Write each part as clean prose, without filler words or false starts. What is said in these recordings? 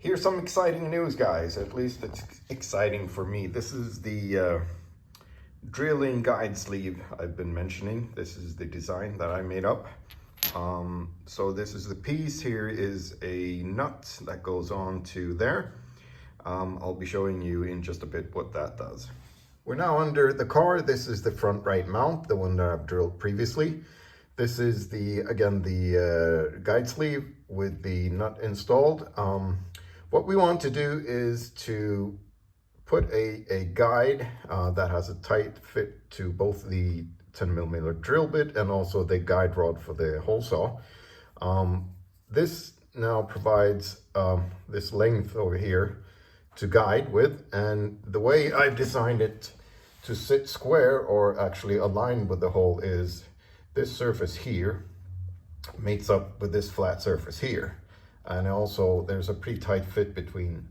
Here's some exciting news, guys. At least it's exciting for me. This is the drilling guide sleeve I've been mentioning. This is the design that I made up. So this is the piece. Here is a nut that goes on to there. I'll be showing you in just a bit what that does. We're now under the car. This is the front right mount, the one that I've drilled previously. This is again the guide sleeve with the nut installed. What we want to do is to put a guide that has a tight fit to both the 10mm drill bit and also the guide rod for the hole saw. This now provides this length over here to guide with, and the way I've designed it to sit square or actually aligned with the hole is this surface here meets up with this flat surface here. And also there's a pretty tight fit between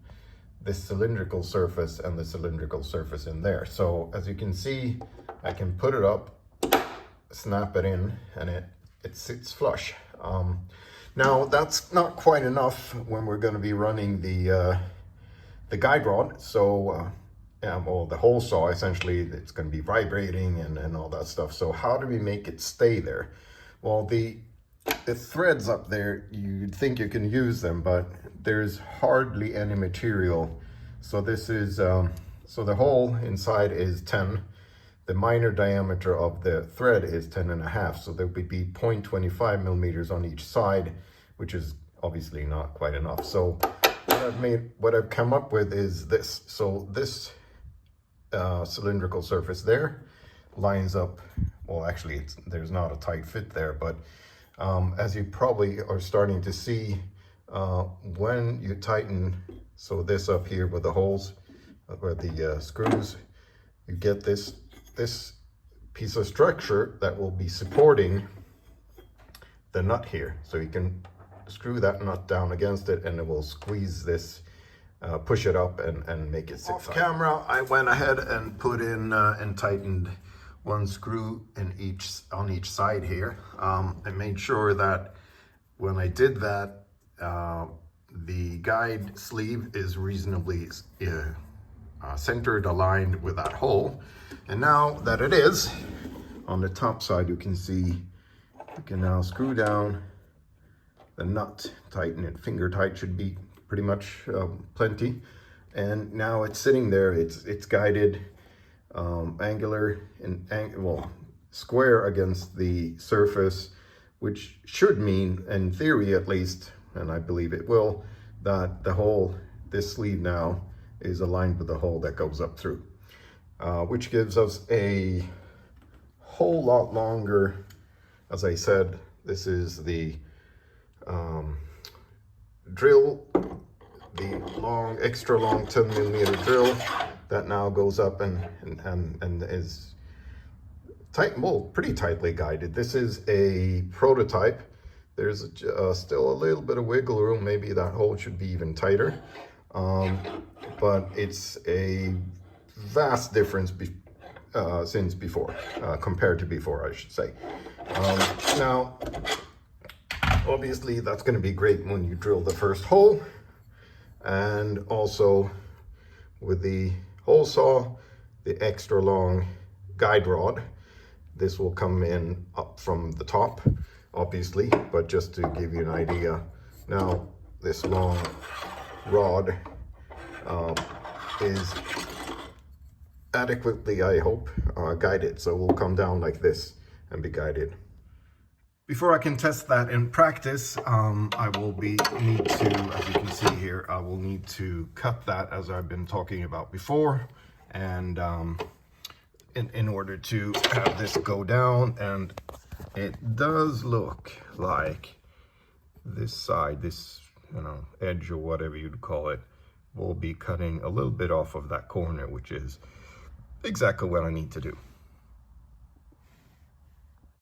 this cylindrical surface and the cylindrical surface in there. So as you can see, I can put it up, snap it in, and it sits flush. Now that's not quite enough when we're going to be running the guide rod. So well, the hole saw, essentially, it's going to be vibrating and all that stuff. So how do we make it stay there? Well, the threads up there, you'd think you can use them, but there's hardly any material. So this is, so the hole inside is 10. The minor diameter of the thread is 10.5. So there would be 0.25mm on each side, which is obviously not quite enough. So what I've come up with is this. So this cylindrical surface there lines up, well, actually there's not a tight fit there, but as you probably are starting to see, when you tighten, so this up here with the holes where the screws, you get this piece of structure that will be supporting the nut here. So you can screw that nut down against it and it will squeeze this, push it up and make it sit. Off camera, I went ahead and put in and tightened one screw on each side here. I made sure that when I did that, the guide sleeve is reasonably centered, aligned with that hole. And now that it is, on the top side, you can see, you can now screw down the nut, tighten it, finger tight should be pretty much plenty. And now it's sitting there, it's guided, angular and well, square against the surface, which should mean, in theory at least, and I believe it will, that the hole, this sleeve now, is aligned with the hole that goes up through, which gives us a whole lot longer. As I said, this is the drill, the long, extra long 10mm drill that now goes up and is tight, well, pretty tightly guided. This is a prototype. There's still a little bit of wiggle room. Maybe that hole should be even tighter, but it's a vast difference since before, compared to before, I should say. Now, obviously, that's going to be great when you drill the first hole, and also with the hole saw, the extra long guide rod. This will come in up from the top, obviously, but just to give you an idea, now this long rod is adequately, I hope, guided. So we'll come down like this and be guided. Before I can test that in practice, I will need to, as you can see here, I will need to cut that as I've been talking about before, and in order to have this go down. And it does look like this side, this edge or whatever you'd call it, will be cutting a little bit off of that corner, which is exactly what I need to do.